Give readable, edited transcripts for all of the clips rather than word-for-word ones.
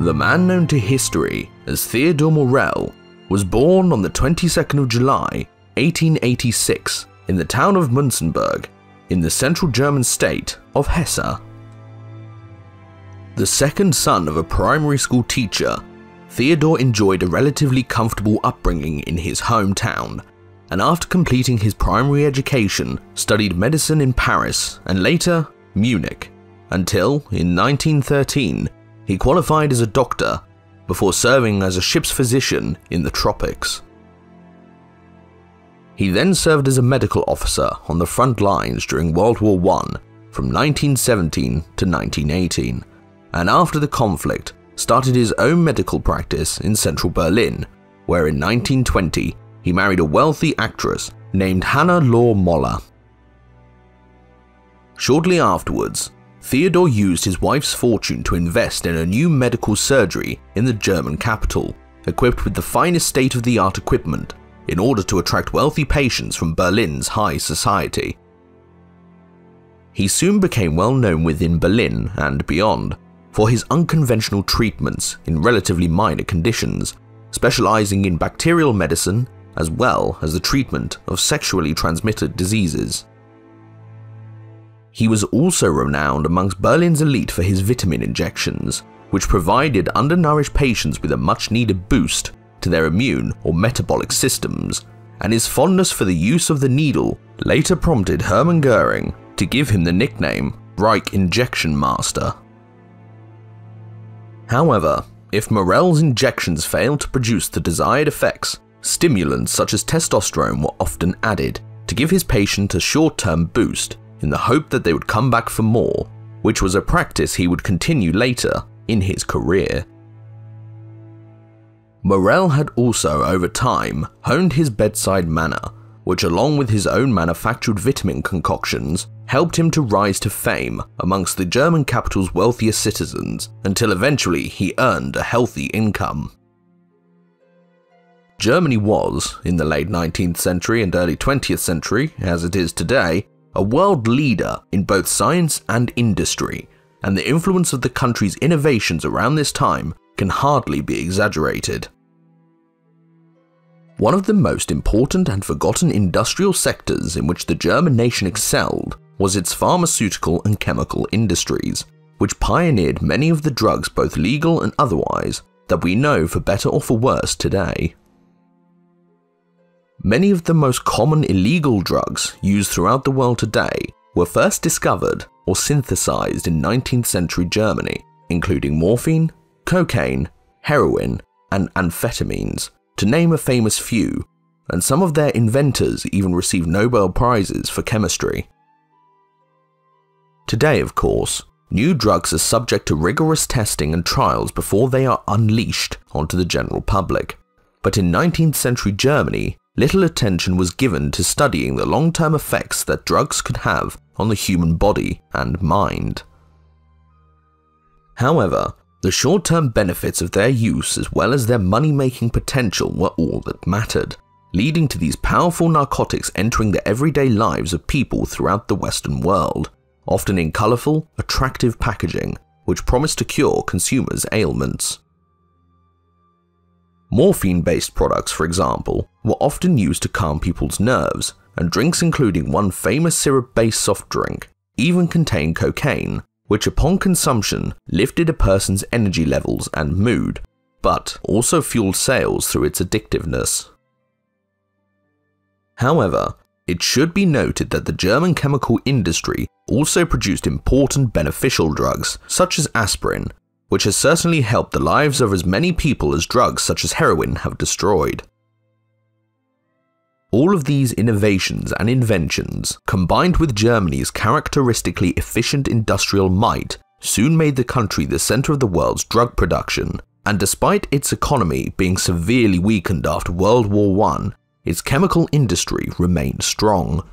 The man known to history as Theodor Morell was born on the 22nd of July, 1886 in the town of Münzenberg in the central German state of Hesse. The second son of a primary school teacher, Theodor enjoyed a relatively comfortable upbringing in his hometown, and after completing his primary education, studied medicine in Paris and later Munich, until in 1913 he qualified as a doctor before serving as a ship's physician in the tropics. He then served as a medical officer on the front lines during World War I from 1917 to 1918, and after the conflict started his own medical practice in central Berlin, where in 1920 he married a wealthy actress named Hannah Law Moller. Shortly afterwards, Theodor used his wife's fortune to invest in a new medical surgery in the German capital, equipped with the finest state-of-the-art equipment in order to attract wealthy patients from Berlin's high society. He soon became well known within Berlin and beyond for his unconventional treatments in relatively minor conditions, specializing in bacterial medicine as well as the treatment of sexually transmitted diseases. He was also renowned amongst Berlin's elite for his vitamin injections, which provided undernourished patients with a much-needed boost to their immune or metabolic systems, and his fondness for the use of the needle later prompted Hermann Goering to give him the nickname Reich Injection Master. However, if Morell's injections failed to produce the desired effects, stimulants such as testosterone were often added to give his patient a short-term boost in the hope that they would come back for more, which was a practice he would continue later in his career. Morell had also over time honed his bedside manner, which along with his own manufactured vitamin concoctions helped him to rise to fame amongst the German capital's wealthiest citizens until eventually he earned a healthy income. Germany was, in the late 19th century and early 20th century, as it is today, a world leader in both science and industry, and the influence of the country's innovations around this time can hardly be exaggerated. One of the most important and forgotten industrial sectors in which the German nation excelled was its pharmaceutical and chemical industries, which pioneered many of the drugs, both legal and otherwise, that we know for better or for worse today. Many of the most common illegal drugs used throughout the world today were first discovered or synthesized in 19th century Germany, including morphine, cocaine, heroin, and amphetamines, to name a famous few, and some of their inventors even received Nobel Prizes for chemistry. Today, of course, new drugs are subject to rigorous testing and trials before they are unleashed onto the general public, but in 19th century Germany, little attention was given to studying the long-term effects that drugs could have on the human body and mind. However, the short-term benefits of their use as well as their money-making potential were all that mattered, leading to these powerful narcotics entering the everyday lives of people throughout the Western world, often in colourful, attractive packaging, which promised to cure consumers' ailments. Morphine-based products, for example, were often used to calm people's nerves, and drinks including one famous syrup-based soft drink even contained cocaine, which upon consumption lifted a person's energy levels and mood, but also fueled sales through its addictiveness. However, it should be noted that the German chemical industry also produced important beneficial drugs such as aspirin, which has certainly helped the lives of as many people as drugs such as heroin have destroyed. All of these innovations and inventions, combined with Germany's characteristically efficient industrial might, soon made the country the center of the world's drug production, and despite its economy being severely weakened after World War I, its chemical industry remained strong.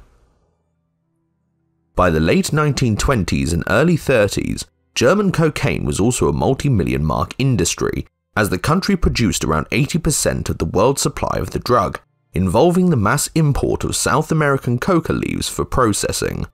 By the late 1920s and early 30s, German cocaine was also a multi-million mark industry, as the country produced around 80% of the world's supply of the drug, involving the mass import of South American coca leaves for processing.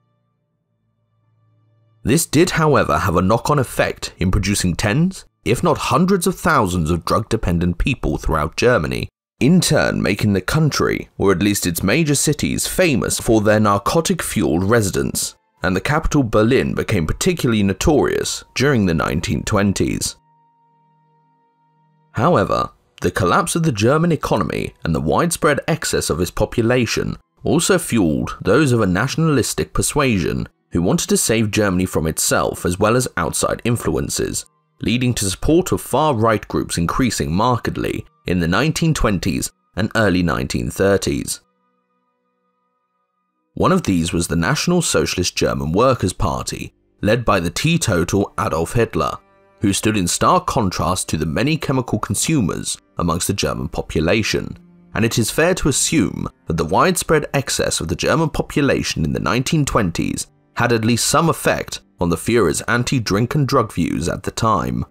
This did, however, have a knock-on effect in producing tens, if not hundreds of thousands of drug-dependent people throughout Germany, in turn making the country, or at least its major cities, famous for their narcotic-fueled residents, and the capital Berlin became particularly notorious during the 1920s. However, the collapse of the German economy and the widespread excess of its population also fueled those of a nationalistic persuasion who wanted to save Germany from itself as well as outside influences, leading to support of far-right groups increasing markedly in the 1920s and early 1930s. One of these was the National Socialist German Workers' Party, led by the teetotal Adolf Hitler, who stood in stark contrast to the many chemical consumers amongst the German population, and it is fair to assume that the widespread excess of the German population in the 1920s had at least some effect on the Führer's anti-drink and drug views at the time.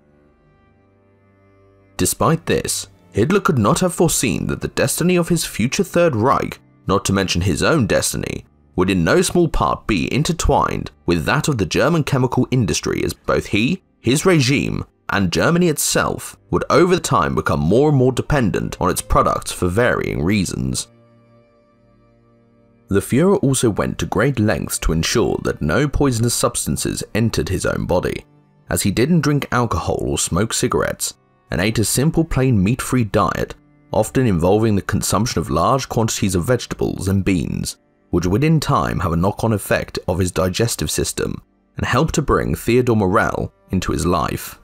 Despite this, Hitler could not have foreseen that the destiny of his future Third Reich, not to mention his own destiny, would in no small part be intertwined with that of the German chemical industry, as both he, his regime, and Germany itself would over time become more and more dependent on its products for varying reasons. The Führer also went to great lengths to ensure that no poisonous substances entered his own body, as he didn't drink alcohol or smoke cigarettes, and ate a simple plain meat-free diet, often involving the consumption of large quantities of vegetables and beans, which would in time have a knock-on effect of his digestive system and help to bring Theodor Morell into his life.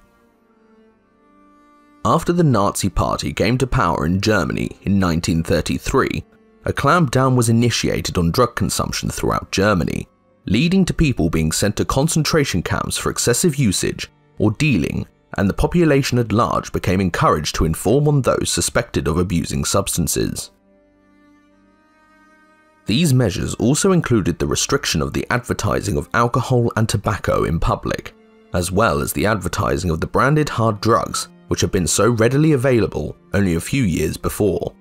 After the Nazi Party came to power in Germany in 1933, a clampdown was initiated on drug consumption throughout Germany, leading to people being sent to concentration camps for excessive usage or dealing, and the population at large became encouraged to inform on those suspected of abusing substances. These measures also included the restriction of the advertising of alcohol and tobacco in public, as well as the advertising of the branded hard drugs which had been so readily available only a few years before.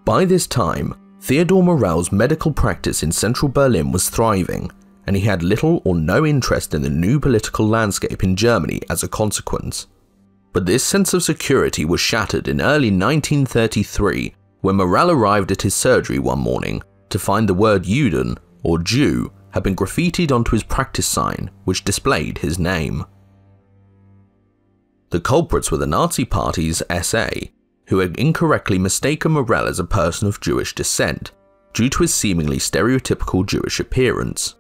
By this time, Theodor Morell's medical practice in central Berlin was thriving, and he had little or no interest in the new political landscape in Germany as a consequence. But this sense of security was shattered in early 1933 when Morell arrived at his surgery one morning to find the word Juden, or Jew, had been graffitied onto his practice sign, which displayed his name. The culprits were the Nazi Party's SA, who had incorrectly mistaken Morell as a person of Jewish descent, due to his seemingly stereotypical Jewish appearance.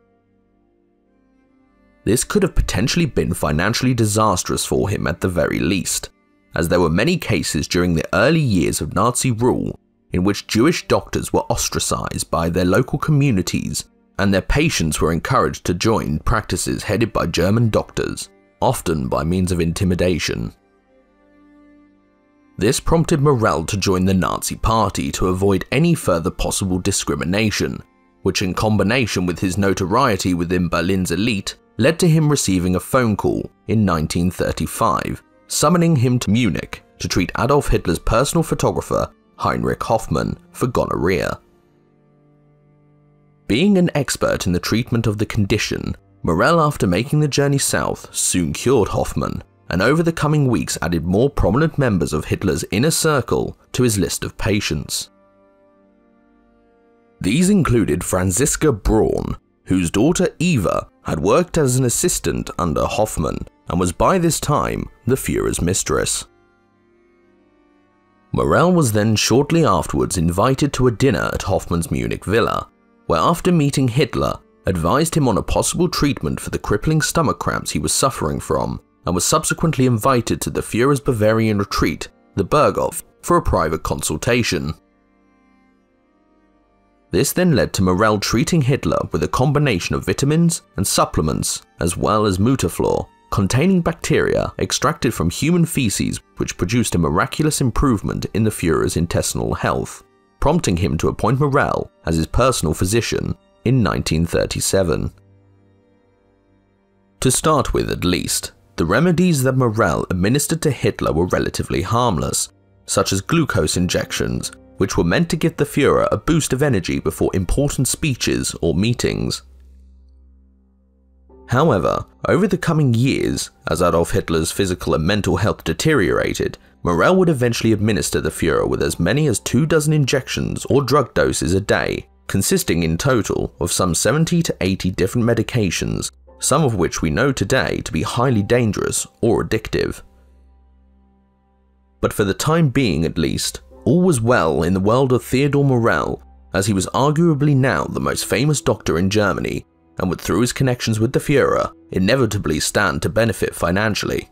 This could have potentially been financially disastrous for him at the very least, as there were many cases during the early years of Nazi rule in which Jewish doctors were ostracized by their local communities, and their patients were encouraged to join practices headed by German doctors, often by means of intimidation. This prompted Morell to join the Nazi Party to avoid any further possible discrimination, which in combination with his notoriety within Berlin's elite led to him receiving a phone call in 1935, summoning him to Munich to treat Adolf Hitler's personal photographer Heinrich Hoffmann for gonorrhea. Being an expert in the treatment of the condition, Morell, after making the journey south, soon cured Hoffmann, and over the coming weeks added more prominent members of Hitler's inner circle to his list of patients. These included Franziska Braun, whose daughter Eva had worked as an assistant under Hoffmann and was by this time the Führer's mistress. Morell was then shortly afterwards invited to a dinner at Hoffmann's Munich villa, where after meeting Hitler, advised him on a possible treatment for the crippling stomach cramps he was suffering from, and was subsequently invited to the Führer's Bavarian retreat, the Berghof, for a private consultation. This then led to Morell treating Hitler with a combination of vitamins and supplements, as well as Mutaflor, containing bacteria extracted from human feces which produced a miraculous improvement in the Führer's intestinal health, prompting him to appoint Morell as his personal physician in 1937. To start with at least, the remedies that Morell administered to Hitler were relatively harmless, such as glucose injections, which were meant to give the Führer a boost of energy before important speeches or meetings. However, over the coming years, as Adolf Hitler's physical and mental health deteriorated, Morell would eventually administer the Führer with as many as 24 injections or drug doses a day, consisting in total of some 70 to 80 different medications, some of which we know today to be highly dangerous or addictive. But for the time being at least, all was well in the world of Theodor Morell, as he was arguably now the most famous doctor in Germany, and would through his connections with the Führer inevitably stand to benefit financially.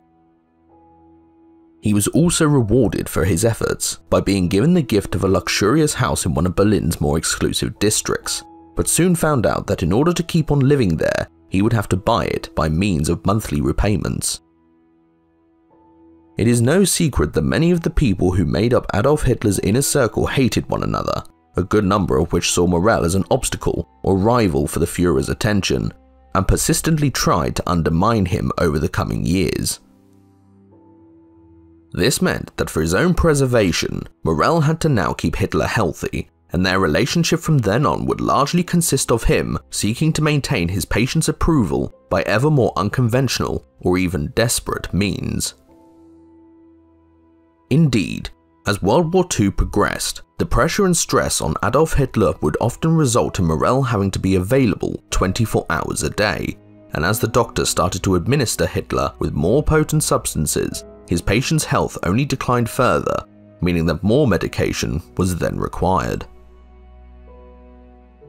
He was also rewarded for his efforts by being given the gift of a luxurious house in one of Berlin's more exclusive districts, but soon found out that in order to keep on living there, he would have to buy it by means of monthly repayments. It is no secret that many of the people who made up Adolf Hitler's inner circle hated one another, a good number of which saw Morell as an obstacle or rival for the Führer's attention, and persistently tried to undermine him over the coming years. This meant that for his own preservation, Morell had to now keep Hitler healthy, and their relationship from then on would largely consist of him seeking to maintain his patient's approval by ever more unconventional or even desperate means. Indeed, as World War II progressed, the pressure and stress on Adolf Hitler would often result in Morell having to be available 24 hours a day, and as the doctor started to administer Hitler with more potent substances, his patient's health only declined further, meaning that more medication was then required.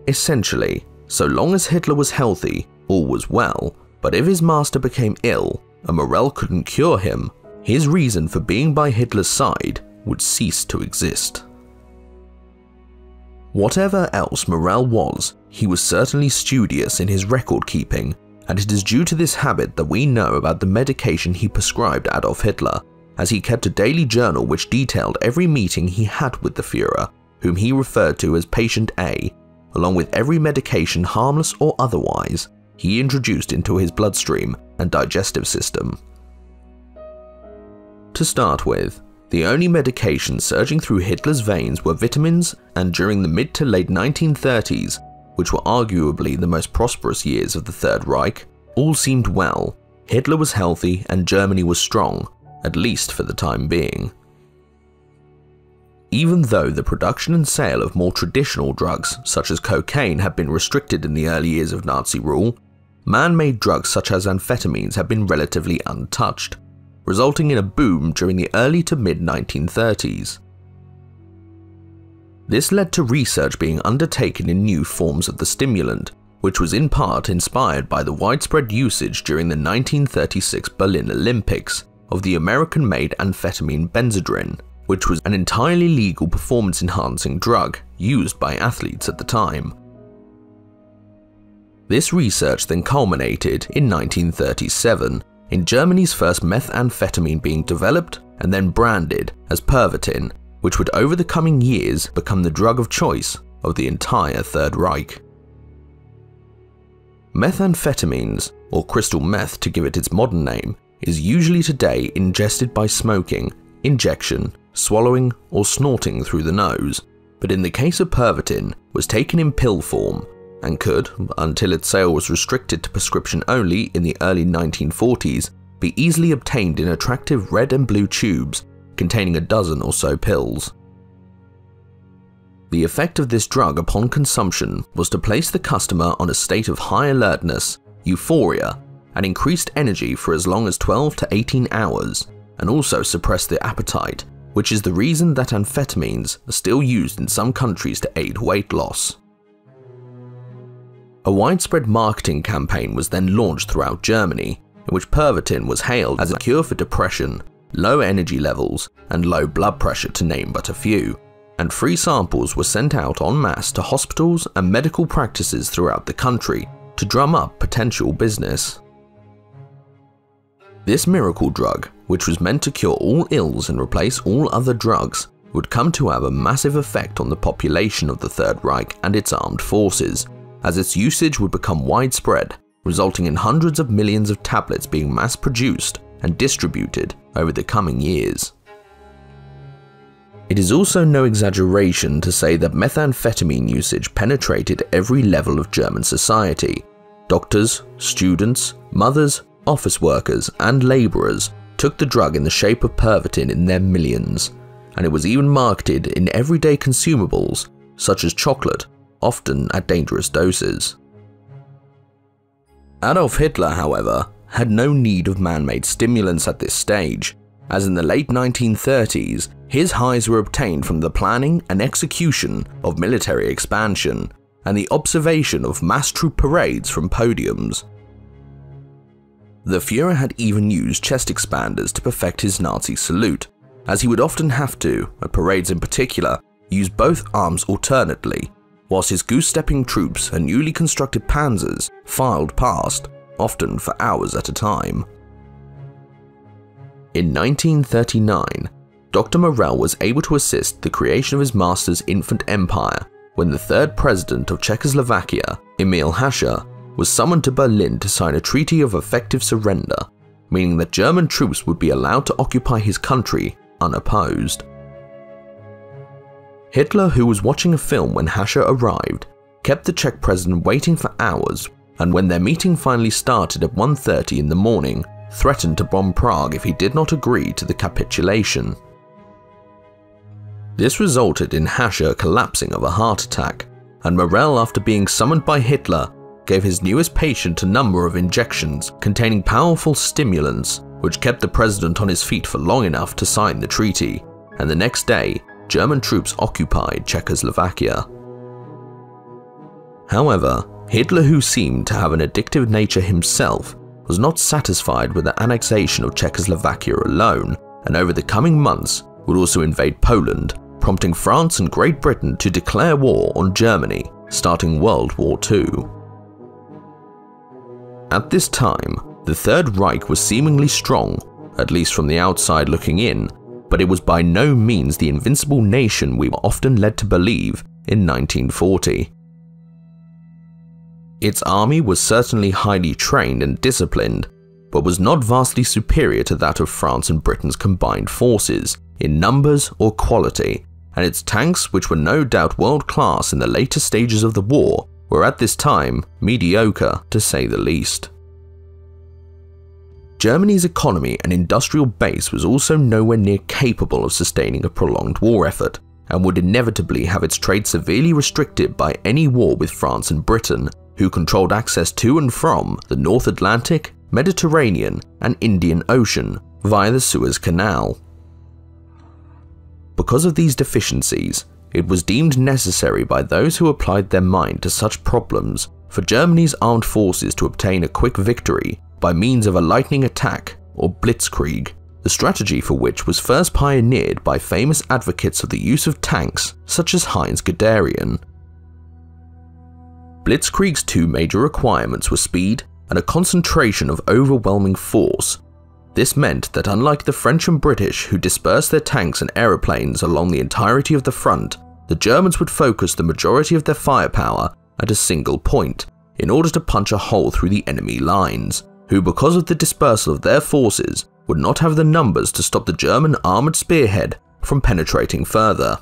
Essentially, so long as Hitler was healthy, all was well, but if his master became ill and Morell couldn't cure him, his reason for being by Hitler's side would cease to exist. Whatever else Morell was, he was certainly studious in his record keeping, and it is due to this habit that we know about the medication he prescribed Adolf Hitler, as he kept a daily journal which detailed every meeting he had with the Führer, whom he referred to as Patient A, along with every medication, harmless or otherwise, he introduced into his bloodstream and digestive system. To start with, the only medications surging through Hitler's veins were vitamins, and during the mid to late 1930s, which were arguably the most prosperous years of the Third Reich, all seemed well, Hitler was healthy and Germany was strong, at least for the time being. Even though the production and sale of more traditional drugs such as cocaine had been restricted in the early years of Nazi rule, man-made drugs such as amphetamines had been relatively untouched, resulting in a boom during the early to mid-1930s. This led to research being undertaken in new forms of the stimulant, which was in part inspired by the widespread usage during the 1936 Berlin Olympics of the American-made amphetamine Benzedrine, which was an entirely legal performance-enhancing drug used by athletes at the time. This research then culminated in 1937 in Germany's first methamphetamine being developed and then branded as Pervitin, which would over the coming years become the drug of choice of the entire Third Reich. Methamphetamines, or crystal meth to give it its modern name, is usually today ingested by smoking, injection, swallowing, or snorting through the nose, but in the case of Pervitin was taken in pill form and could, until its sale was restricted to prescription only in the early 1940s, be easily obtained in attractive red and blue tubes containing a dozen or so pills. The effect of this drug upon consumption was to place the customer on a state of high alertness, euphoria, and increased energy for as long as 12 to 18 hours, and also suppress the appetite, which is the reason that amphetamines are still used in some countries to aid weight loss. A widespread marketing campaign was then launched throughout Germany, in which Pervitin was hailed as a cure for depression, low energy levels, and low blood pressure, to name but a few, and free samples were sent out en masse to hospitals and medical practices throughout the country to drum up potential business. This miracle drug, which was meant to cure all ills and replace all other drugs, would come to have a massive effect on the population of the Third Reich and its armed forces, as its usage would become widespread, resulting in hundreds of millions of tablets being mass-produced and distributed over the coming years. It is also no exaggeration to say that methamphetamine usage penetrated every level of German society, Doctors, students, mothers, office workers, and labourers took the drug in the shape of Pervitin in their millions, and it was even marketed in everyday consumables such as chocolate, often at dangerous doses. Adolf Hitler, however, had no need of man-made stimulants at this stage, as in the late 1930s, his highs were obtained from the planning and execution of military expansion and the observation of mass troop parades from podiums. The Führer had even used chest expanders to perfect his Nazi salute, as he would often have to, at parades in particular, use both arms alternately, whilst his goose-stepping troops and newly constructed panzers filed past, often for hours at a time. In 1939, Dr. Morell was able to assist the creation of his master's infant empire when the third president of Czechoslovakia, Emil Hácha, was summoned to Berlin to sign a treaty of effective surrender, meaning that German troops would be allowed to occupy his country unopposed. Hitler, who was watching a film when Hácha arrived, kept the Czech president waiting for hours, and when their meeting finally started at 1:30 in the morning, threatened to bomb Prague if he did not agree to the capitulation. This resulted in Hácha collapsing of a heart attack, and Morell, after being summoned by Hitler, gave his newest patient a number of injections containing powerful stimulants, which kept the president on his feet for long enough to sign the treaty, and the next day, German troops occupied Czechoslovakia. However, Hitler, who seemed to have an addictive nature himself, was not satisfied with the annexation of Czechoslovakia alone, and over the coming months would also invade Poland, prompting France and Great Britain to declare war on Germany, starting World War II. At this time, the Third Reich was seemingly strong, at least from the outside looking in, but it was by no means the invincible nation we were often led to believe in 1940. Its army was certainly highly trained and disciplined, but was not vastly superior to that of France and Britain's combined forces in numbers or quality, and its tanks, which were no doubt world-class in the later stages of the war, were at this time mediocre to say the least. Germany's economy and industrial base was also nowhere near capable of sustaining a prolonged war effort, and would inevitably have its trade severely restricted by any war with France and Britain, who controlled access to and from the North Atlantic, Mediterranean, and Indian Ocean via the Suez Canal. Because of these deficiencies, it was deemed necessary by those who applied their mind to such problems for Germany's armed forces to obtain a quick victory by means of a lightning attack or blitzkrieg, the strategy for which was first pioneered by famous advocates of the use of tanks such as Heinz Guderian. Blitzkrieg's two major requirements were speed and a concentration of overwhelming force. This meant that unlike the French and British, who dispersed their tanks and aeroplanes along the entirety of the front, the Germans would focus the majority of their firepower at a single point in order to punch a hole through the enemy lines, who, because of the dispersal of their forces, would not have the numbers to stop the German armoured spearhead from penetrating further.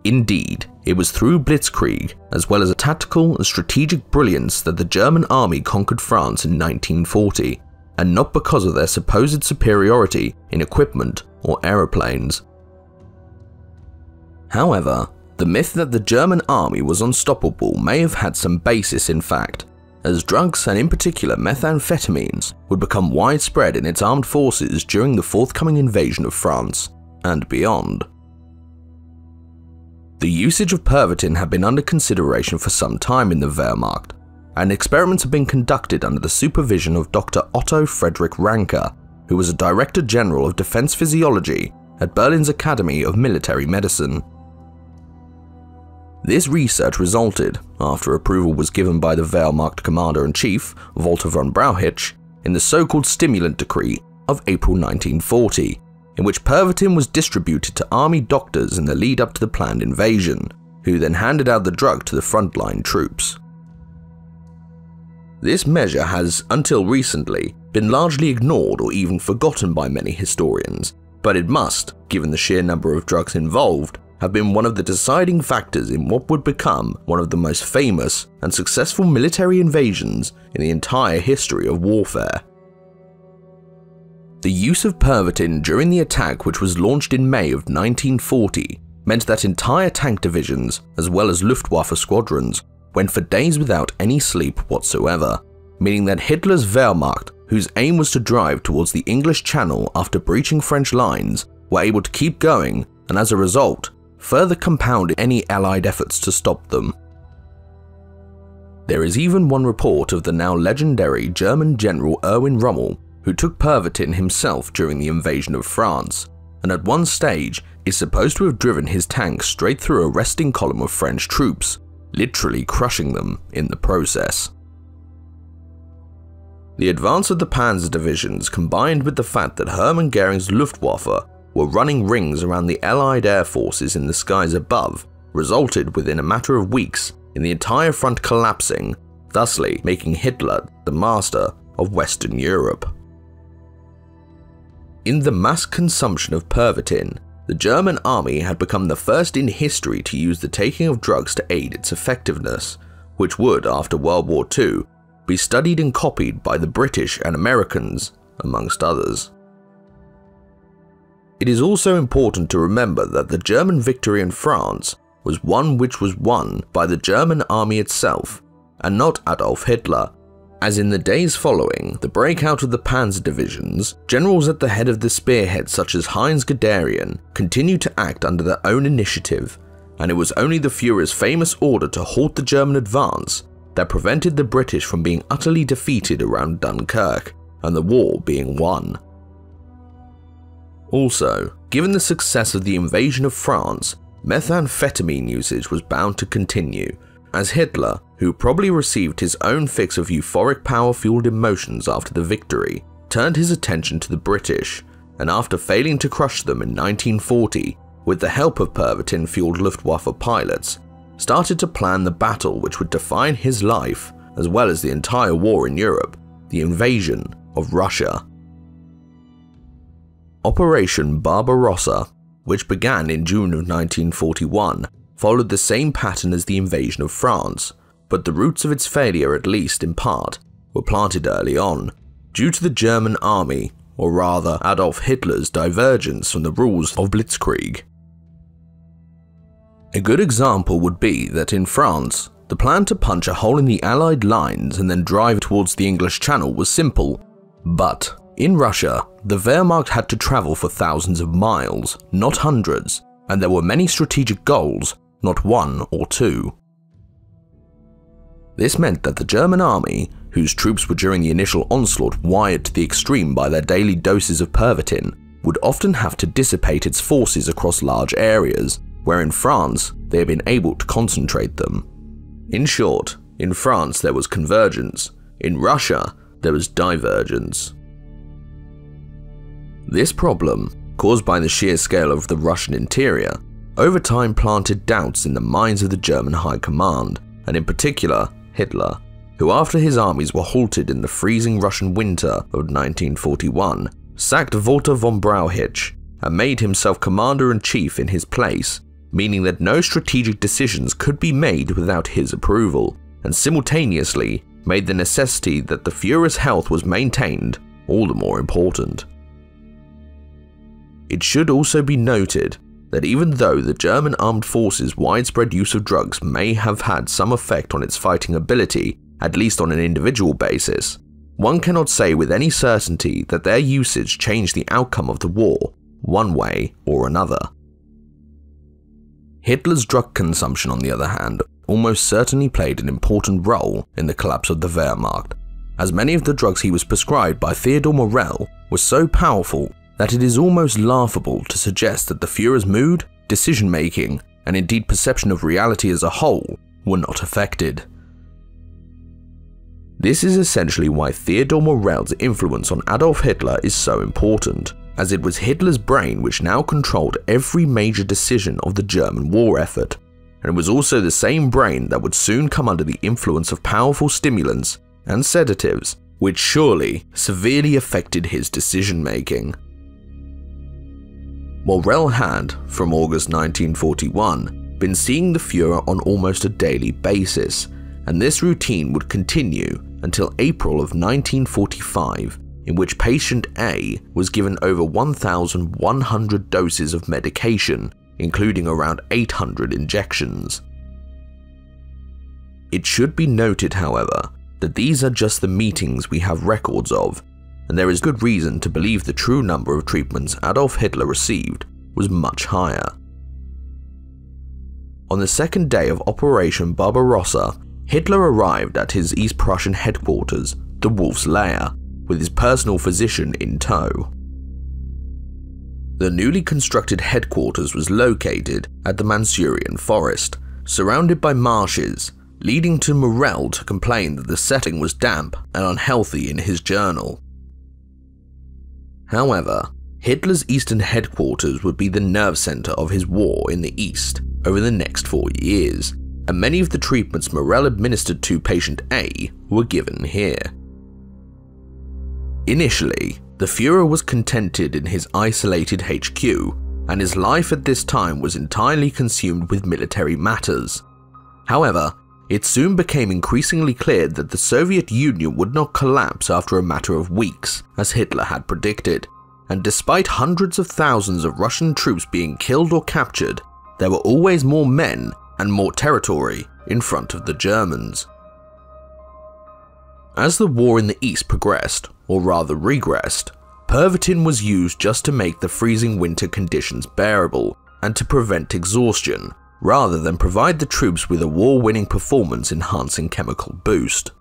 Indeed, it was through blitzkrieg, as well as a tactical and strategic brilliance, that the German army conquered France in 1940, and not because of their supposed superiority in equipment or aeroplanes. However, the myth that the German army was unstoppable may have had some basis in fact, as drugs, and in particular methamphetamines, would become widespread in its armed forces during the forthcoming invasion of France, and beyond. The usage of Pervitin had been under consideration for some time in the Wehrmacht, and experiments had been conducted under the supervision of Dr. Otto Friedrich Ranke, who was a Director General of Defense Physiology at Berlin's Academy of Military Medicine. This research resulted, after approval was given by the Wehrmacht Commander-in-Chief, Walter von Brauchitsch, in the so-called Stimulant Decree of April 1940, in which Pervitin was distributed to army doctors in the lead-up to the planned invasion, who then handed out the drug to the frontline troops. This measure has, until recently, been largely ignored or even forgotten by many historians, but it must, given the sheer number of drugs involved, have been one of the deciding factors in what would become one of the most famous and successful military invasions in the entire history of warfare. The use of Pervitin during the attack, which was launched in May of 1940, meant that entire tank divisions, as well as Luftwaffe squadrons, went for days without any sleep whatsoever, meaning that Hitler's Wehrmacht, whose aim was to drive towards the English Channel after breaching French lines, were able to keep going, and as a result, further compounded any Allied efforts to stop them. There is even one report of the now legendary German General Erwin Rommel, who took Pervitin himself during the invasion of France, and at one stage is supposed to have driven his tank straight through a resting column of French troops, literally crushing them in the process. The advance of the Panzer divisions, combined with the fact that Hermann Göring's Luftwaffe were running rings around the Allied air forces in the skies above, resulted within a matter of weeks in the entire front collapsing, thusly making Hitler the master of Western Europe. In the mass consumption of Pervitin, the German army had become the first in history to use the taking of drugs to aid its effectiveness, which would, after World War II, be studied and copied by the British and Americans, amongst others. It is also important to remember that the German victory in France was one which was won by the German army itself, and not Adolf Hitler, as in the days following the breakout of the Panzer divisions, generals at the head of the spearhead such as Heinz Guderian continued to act under their own initiative, and it was only the Führer's famous order to halt the German advance that prevented the British from being utterly defeated around Dunkirk, and the war being won. Also, given the success of the invasion of France, methamphetamine usage was bound to continue, as Hitler, who probably received his own fix of euphoric power-fueled emotions after the victory, turned his attention to the British, and after failing to crush them in 1940, with the help of Pervitin-fueled Luftwaffe pilots, started to plan the battle which would define his life, as well as the entire war in Europe, the invasion of Russia. Operation Barbarossa, which began in June of 1941, followed the same pattern as the invasion of France, but the roots of its failure, at least in part, were planted early on, due to the German army, or rather Adolf Hitler's divergence from the rules of Blitzkrieg. A good example would be that in France, the plan to punch a hole in the Allied lines and then drive towards the English Channel was simple, but in Russia, the Wehrmacht had to travel for thousands of miles, not hundreds, and there were many strategic goals, not one or two. This meant that the German army, whose troops were during the initial onslaught wired to the extreme by their daily doses of Pervitin, would often have to dissipate its forces across large areas, where in France they had been able to concentrate them. In short, in France there was convergence, in Russia there was divergence. This problem, caused by the sheer scale of the Russian interior, over time planted doubts in the minds of the German High Command, and in particular Hitler, who after his armies were halted in the freezing Russian winter of 1941, sacked Walter von Brauchitsch and made himself commander-in-chief in his place, meaning that no strategic decisions could be made without his approval, and simultaneously made the necessity that the Führer's health was maintained all the more important. It should also be noted that even though the German armed forces' widespread use of drugs may have had some effect on its fighting ability, at least on an individual basis, one cannot say with any certainty that their usage changed the outcome of the war, one way or another. Hitler's drug consumption, on the other hand, almost certainly played an important role in the collapse of the Wehrmacht, as many of the drugs he was prescribed by Theodor Morell were so powerful that it is almost laughable to suggest that the Führer's mood, decision-making, and indeed perception of reality as a whole were not affected. This is essentially why Theodor Morell's influence on Adolf Hitler is so important, as it was Hitler's brain which now controlled every major decision of the German war effort, and it was also the same brain that would soon come under the influence of powerful stimulants and sedatives, which surely severely affected his decision-making. Morell had, from August 1941, been seeing the Führer on almost a daily basis, and this routine would continue until April of 1945, in which patient A was given over 1,100 doses of medication, including around 800 injections. It should be noted, however, that these are just the meetings we have records of, and there is good reason to believe the true number of treatments Adolf Hitler received was much higher. On the second day of Operation Barbarossa, Hitler arrived at his East Prussian headquarters, the Wolf's Lair, with his personal physician in tow. The newly constructed headquarters was located at the Manchurian forest, surrounded by marshes, leading to Morell to complain that the setting was damp and unhealthy in his journal. However, Hitler's eastern headquarters would be the nerve center of his war in the East over the next 4 years, and many of the treatments Morell administered to patient A were given here. Initially, the Führer was contented in his isolated HQ, and his life at this time was entirely consumed with military matters. However, it soon became increasingly clear that the Soviet Union would not collapse after a matter of weeks, as Hitler had predicted, and despite hundreds of thousands of Russian troops being killed or captured, there were always more men and more territory in front of the Germans. As the war in the East progressed, or rather regressed, Pervitin was used just to make the freezing winter conditions bearable and to prevent exhaustion, rather than provide the troops with a war-winning performance-enhancing chemical boost.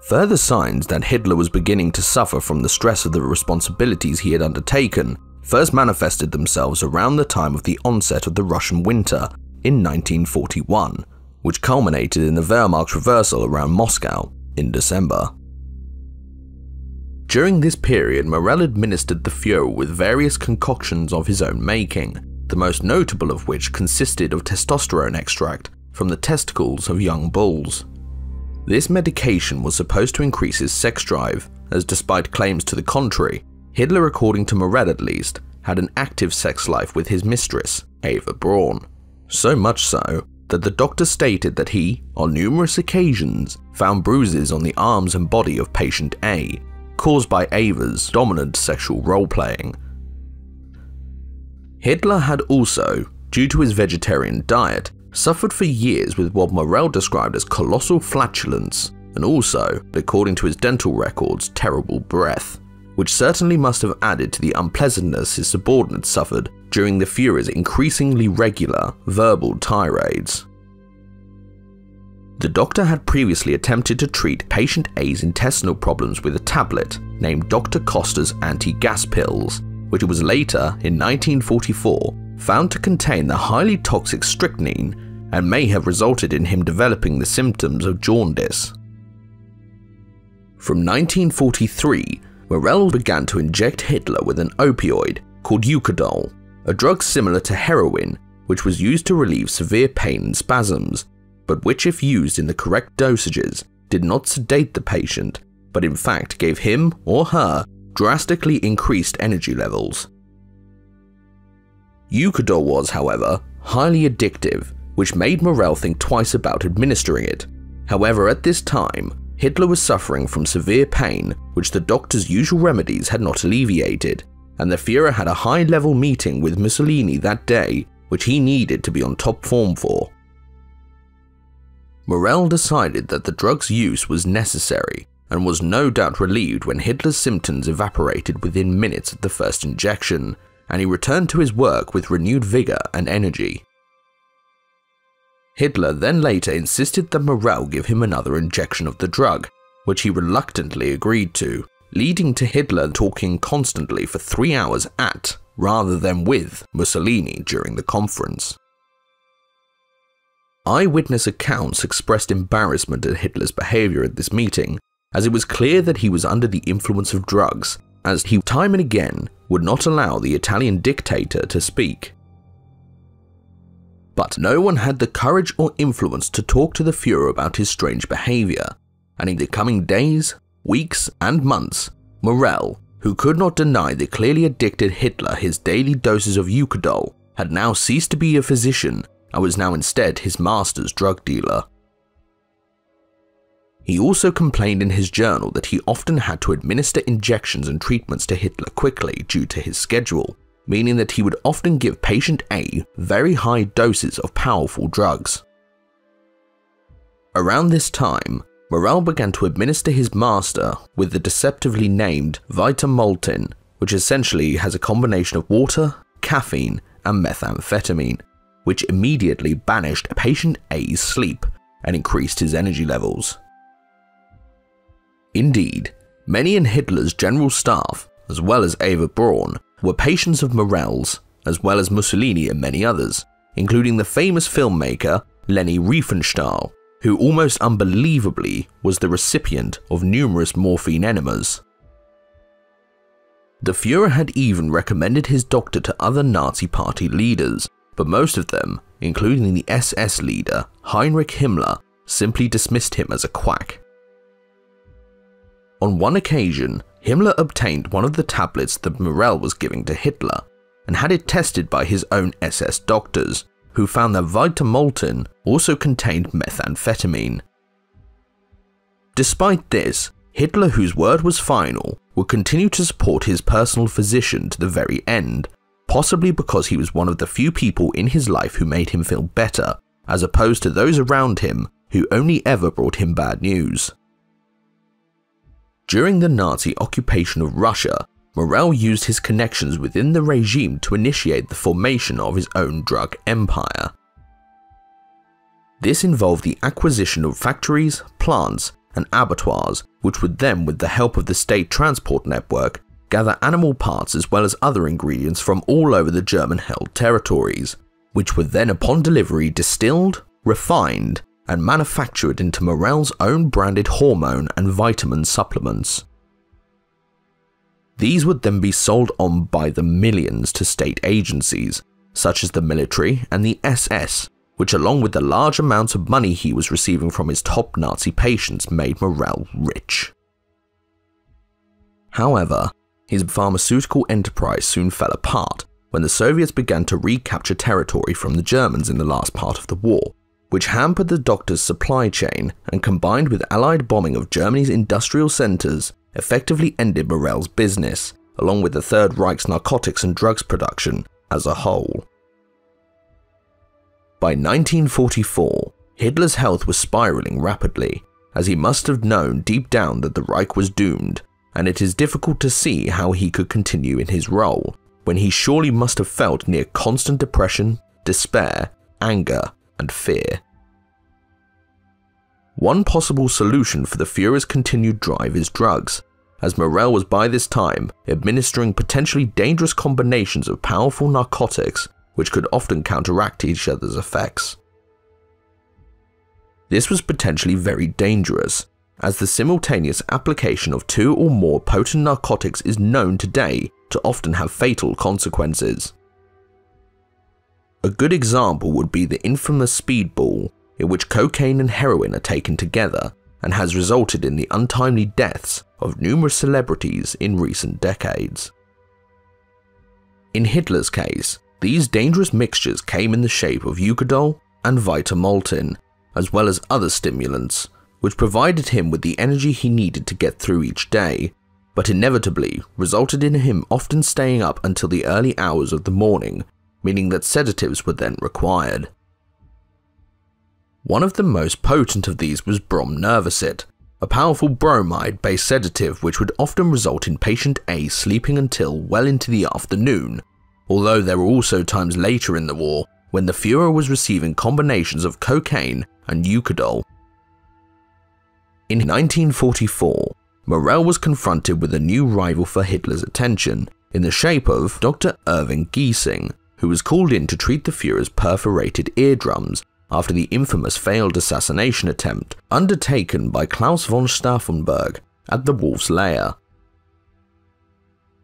Further signs that Hitler was beginning to suffer from the stress of the responsibilities he had undertaken first manifested themselves around the time of the onset of the Russian winter in 1941, which culminated in the Wehrmacht's reversal around Moscow in December. During this period, Morell administered the Führer with various concoctions of his own making, the most notable of which consisted of testosterone extract from the testicles of young bulls. This medication was supposed to increase his sex drive, as despite claims to the contrary, Hitler, according to Morell at least, had an active sex life with his mistress, Eva Braun. So much so that the doctor stated that he, on numerous occasions, found bruises on the arms and body of patient A, caused by Eva's dominant sexual role-playing. Hitler had also, due to his vegetarian diet, suffered for years with what Morell described as colossal flatulence, and also, according to his dental records, terrible breath, which certainly must have added to the unpleasantness his subordinates suffered during the Führer's increasingly regular verbal tirades. The doctor had previously attempted to treat patient A's intestinal problems with a tablet named Dr. Costa's anti-gas pills, which was later, in 1944, found to contain the highly toxic strychnine and may have resulted in him developing the symptoms of jaundice. From 1943, Morell began to inject Hitler with an opioid called Eucadol, a drug similar to heroin which was used to relieve severe pain and spasms, but which, if used in the correct dosages, did not sedate the patient, but in fact gave him or her drastically increased energy levels. Eucadol was, however, highly addictive, which made Morell think twice about administering it. However, at this time, Hitler was suffering from severe pain, which the doctor's usual remedies had not alleviated, and the Führer had a high-level meeting with Mussolini that day, which he needed to be on top form for. Morell decided that the drug's use was necessary, and was no doubt relieved when Hitler's symptoms evaporated within minutes of the first injection, and he returned to his work with renewed vigor and energy. Hitler then later insisted that Morell give him another injection of the drug, which he reluctantly agreed to, leading to Hitler talking constantly for 3 hours at, rather than with, Mussolini during the conference. Eyewitness accounts expressed embarrassment at Hitler's behavior at this meeting, as it was clear that he was under the influence of drugs, as he time and again would not allow the Italian dictator to speak. But no one had the courage or influence to talk to the Führer about his strange behavior, and in the coming days, weeks, and months, Morell, who could not deny the clearly addicted Hitler his daily doses of Eucadol, had now ceased to be a physician and was now instead his master's drug dealer. He also complained in his journal that he often had to administer injections and treatments to Hitler quickly due to his schedule, meaning that he would often give patient A very high doses of powerful drugs. Around this time, Morell began to administer his master with the deceptively named Vitamoltin, which essentially has a combination of water, caffeine, and methamphetamine, which immediately banished patient A's sleep and increased his energy levels. Indeed, many in Hitler's general staff, as well as Eva Braun, were patients of Morell's, as well as Mussolini and many others, including the famous filmmaker Leni Riefenstahl, who almost unbelievably was the recipient of numerous morphine enemas. The Führer had even recommended his doctor to other Nazi party leaders, but most of them, including the SS leader Heinrich Himmler, simply dismissed him as a quack. On one occasion, Himmler obtained one of the tablets that Morell was giving to Hitler and had it tested by his own SS doctors, who found that Vitamoltin also contained methamphetamine. Despite this, Hitler, whose word was final, would continue to support his personal physician to the very end, possibly because he was one of the few people in his life who made him feel better, as opposed to those around him who only ever brought him bad news. During the Nazi occupation of Russia, Morell used his connections within the regime to initiate the formation of his own drug empire. This involved the acquisition of factories, plants, and abattoirs, which would then, with the help of the state transport network, gather animal parts as well as other ingredients from all over the German-held territories, which were then upon delivery distilled, refined, and manufactured into Morell's own branded hormone and vitamin supplements. These would then be sold on by the millions to state agencies, such as the military and the SS, which along with the large amounts of money he was receiving from his top Nazi patients made Morell rich. However, his pharmaceutical enterprise soon fell apart when the Soviets began to recapture territory from the Germans in the last part of the war, which hampered the doctor's supply chain and combined with Allied bombing of Germany's industrial centres effectively ended Morell's business, along with the Third Reich's narcotics and drugs production as a whole. By 1944, Hitler's health was spiralling rapidly, as he must have known deep down that the Reich was doomed, and it is difficult to see how he could continue in his role, when he surely must have felt near constant depression, despair, anger, and fear. One possible solution for the Führer's continued drive is drugs, as Morell was by this time administering potentially dangerous combinations of powerful narcotics which could often counteract each other's effects. This was potentially very dangerous, as the simultaneous application of two or more potent narcotics is known today to often have fatal consequences. A good example would be the infamous speedball, in which cocaine and heroin are taken together and has resulted in the untimely deaths of numerous celebrities in recent decades. In Hitler's case, these dangerous mixtures came in the shape of Eucadol and Vitamoltin, as well as other stimulants, which provided him with the energy he needed to get through each day, but inevitably resulted in him often staying up until the early hours of the morning, meaning that sedatives were then required. One of the most potent of these was bromnervicid, a powerful bromide-based sedative which would often result in patient A sleeping until well into the afternoon, although there were also times later in the war when the Führer was receiving combinations of cocaine and Eucadol. In 1944, Morell was confronted with a new rival for Hitler's attention in the shape of Dr. Irving Giesing, who was called in to treat the Führer's perforated eardrums after the infamous failed assassination attempt undertaken by Klaus von Stauffenberg at the Wolf's Lair.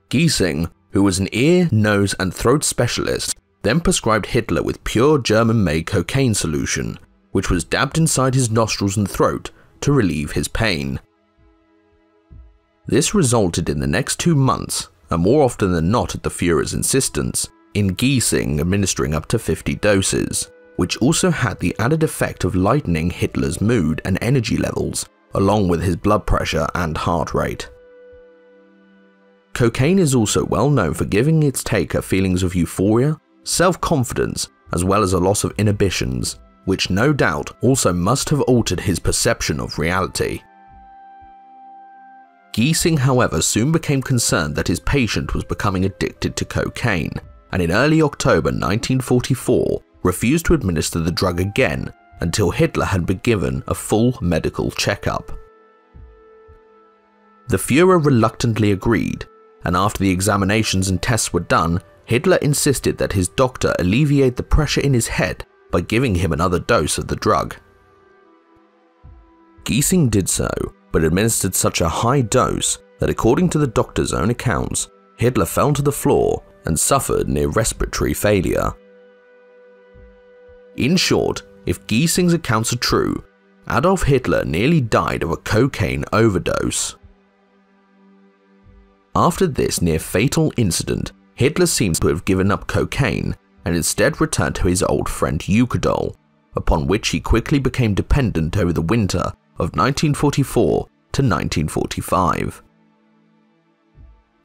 Giesing, who was an ear, nose and throat specialist, then prescribed Hitler with pure German-made cocaine solution, which was dabbed inside his nostrils and throat to relieve his pain. This resulted in the next 2 months, and more often than not at the Führer's insistence, in Giesing administering up to 50 doses, which also had the added effect of lightening Hitler's mood and energy levels, along with his blood pressure and heart rate. Cocaine is also well known for giving its taker feelings of euphoria, self-confidence, as well as a loss of inhibitions, which no doubt also must have altered his perception of reality. Giesing, however, soon became concerned that his patient was becoming addicted to cocaine, and in early October 1944 refused to administer the drug again until Hitler had been given a full medical checkup. The Führer reluctantly agreed, and after the examinations and tests were done, Hitler insisted that his doctor alleviate the pressure in his head by giving him another dose of the drug. Giesing did so, but administered such a high dose that, according to the doctor's own accounts, Hitler fell to the floor and suffered near respiratory failure. In short, if Giesing's accounts are true, Adolf Hitler nearly died of a cocaine overdose. After this near-fatal incident, Hitler seems to have given up cocaine and instead returned to his old friend Eucadol, upon which he quickly became dependent over the winter of 1944 to 1945.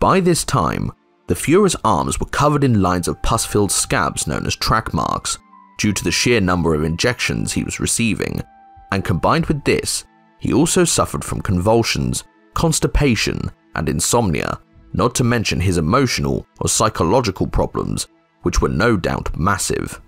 By this time, the Führer's arms were covered in lines of pus-filled scabs known as track marks, due to the sheer number of injections he was receiving, and combined with this, he also suffered from convulsions, constipation, and insomnia, not to mention his emotional or psychological problems, which were no doubt massive.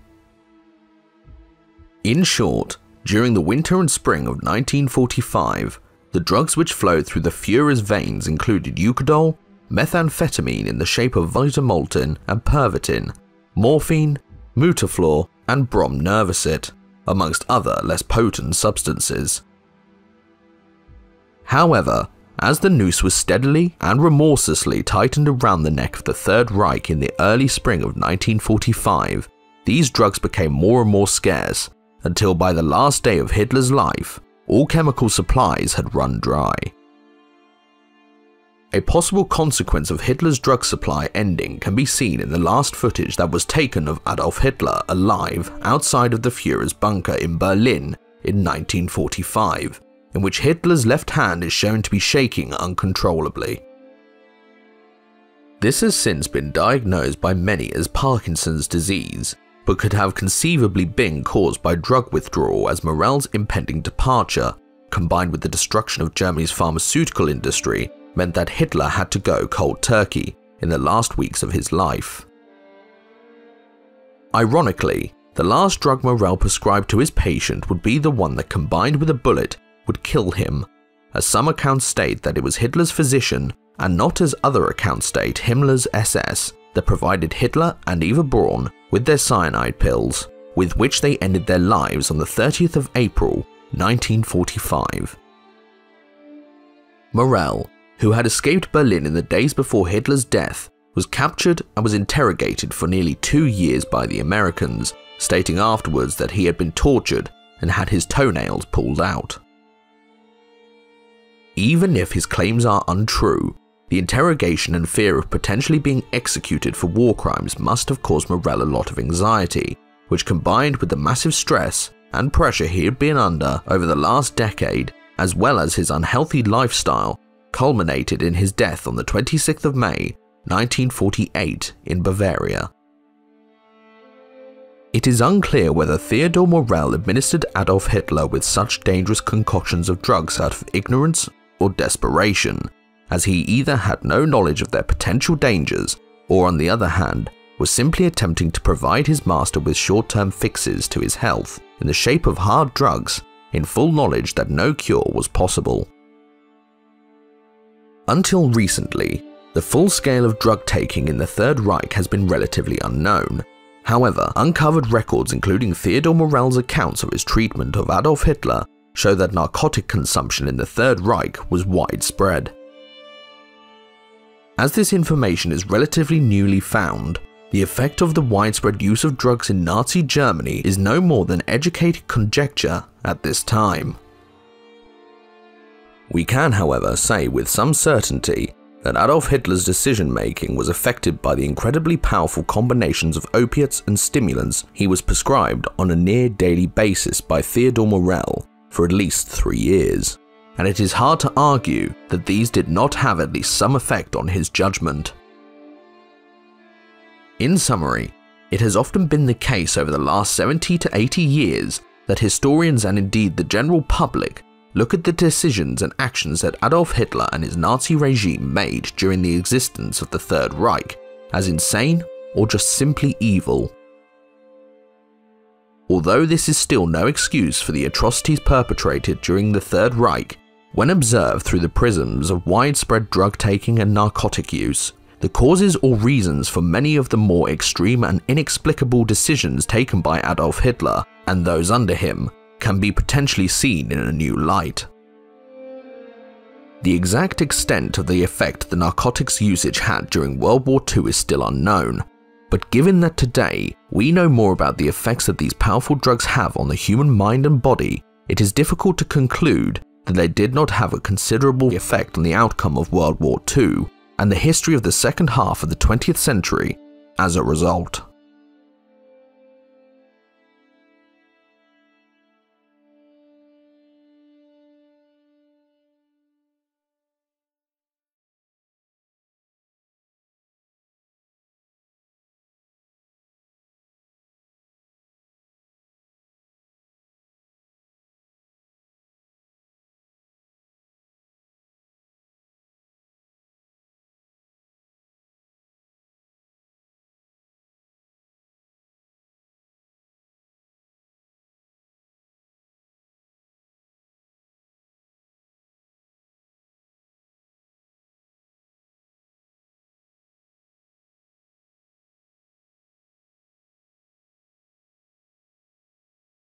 In short, during the winter and spring of 1945, the drugs which flowed through the Führer's veins included Eucadol, methamphetamine in the shape of Vitamoltin and Pervitin, morphine, Mutaflor, and Bromnervicid, amongst other less potent substances. However, as the noose was steadily and remorselessly tightened around the neck of the Third Reich in the early spring of 1945, these drugs became more and more scarce, until by the last day of Hitler's life, all chemical supplies had run dry. A possible consequence of Hitler's drug supply ending can be seen in the last footage that was taken of Adolf Hitler alive outside of the Führer's bunker in Berlin in 1945, in which Hitler's left hand is shown to be shaking uncontrollably. This has since been diagnosed by many as Parkinson's disease, but could have conceivably been caused by drug withdrawal, as Morell's impending departure, combined with the destruction of Germany's pharmaceutical industry, meant that Hitler had to go cold turkey in the last weeks of his life. Ironically, the last drug Morell prescribed to his patient would be the one that, combined with a bullet, would kill him, as some accounts state that it was Hitler's physician, and not as other accounts state Himmler's SS, that provided Hitler and Eva Braun with their cyanide pills, with which they ended their lives on the 30th of April, 1945. Morell, who had escaped Berlin in the days before Hitler's death, was captured and was interrogated for nearly 2 years by the Americans, stating afterwards that he had been tortured and had his toenails pulled out. Even if his claims are untrue, the interrogation and fear of potentially being executed for war crimes must have caused Morell a lot of anxiety, which, combined with the massive stress and pressure he had been under over the last decade, as well as his unhealthy lifestyle, culminated in his death on the 26th of May, 1948 in Bavaria. It is unclear whether Theodor Morell administered Adolf Hitler with such dangerous concoctions of drugs out of ignorance or desperation, as he either had no knowledge of their potential dangers, or on the other hand, was simply attempting to provide his master with short-term fixes to his health in the shape of hard drugs, in full knowledge that no cure was possible. Until recently, the full scale of drug taking in the Third Reich has been relatively unknown. However, uncovered records including Theodor Morell's accounts of his treatment of Adolf Hitler show that narcotic consumption in the Third Reich was widespread. As this information is relatively newly found, the effect of the widespread use of drugs in Nazi Germany is no more than educated conjecture at this time. We can, however, say with some certainty that Adolf Hitler's decision-making was affected by the incredibly powerful combinations of opiates and stimulants he was prescribed on a near-daily basis by Theodor Morell for at least 3 years, and it is hard to argue that these did not have at least some effect on his judgment. In summary, it has often been the case over the last 70 to 80 years that historians and indeed the general public look at the decisions and actions that Adolf Hitler and his Nazi regime made during the existence of the Third Reich as insane or just simply evil. Although this is still no excuse for the atrocities perpetrated during the Third Reich, when observed through the prisms of widespread drug taking and narcotic use, the causes or reasons for many of the more extreme and inexplicable decisions taken by Adolf Hitler and those under him can be potentially seen in a new light. The exact extent of the effect the narcotics usage had during World War II is still unknown, but given that today we know more about the effects that these powerful drugs have on the human mind and body, it is difficult to conclude that they did not have a considerable effect on the outcome of World War II and the history of the second half of the 20th century as a result.